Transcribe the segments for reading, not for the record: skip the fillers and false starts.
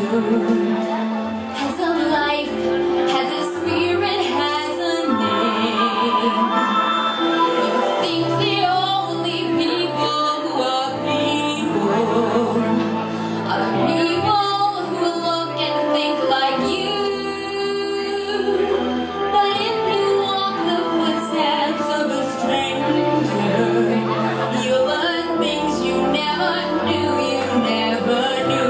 Has a life, has a spirit, has a name. You think the only people who are people are the people who look and think like you. But if you walk the footsteps of a stranger, you'll learn things you never knew, you never knew.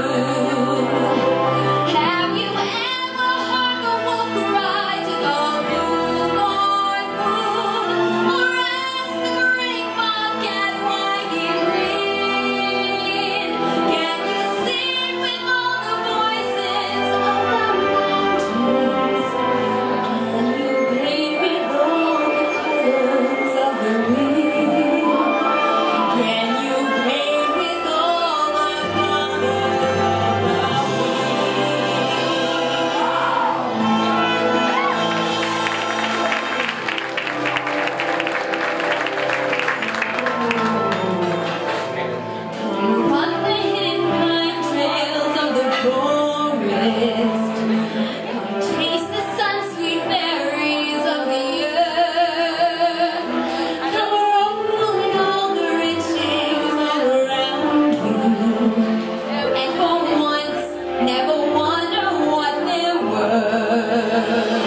Have you ever heard the wolf cry to the blue-born moon, or asked the grinning bobcat why he grinned? Can you sing with all the voices of the mountains? Can you paint with all the colors of the wind? Can you paint with all the colors of the wind? Run the hidden pine trails of the forest. Come taste the sun-sweet berries of the earth. Come roll in all the riches all around you. And for once, never wonder what they're worth.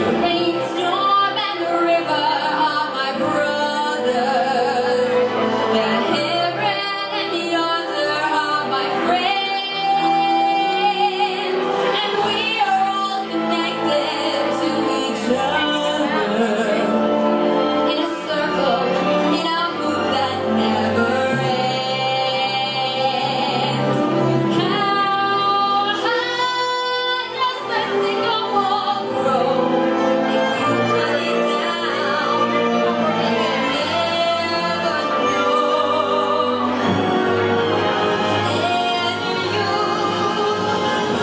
The rainstorm and the river are my brothers. The heron and the otter are my friends. And we are all connected to each other in a circle, in a loop that never ends. How high does the sycamore grow? If you cut it down, and you never know. And you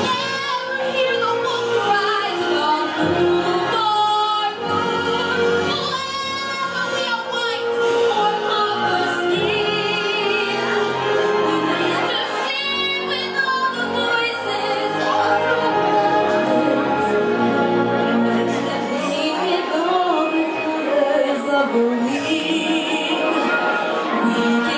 never hear the wolf cry to the blue-born moon, forever we are white or copper skin. We need to sing with all the voices of the mountains. We need to paint with all the colors of the wind. We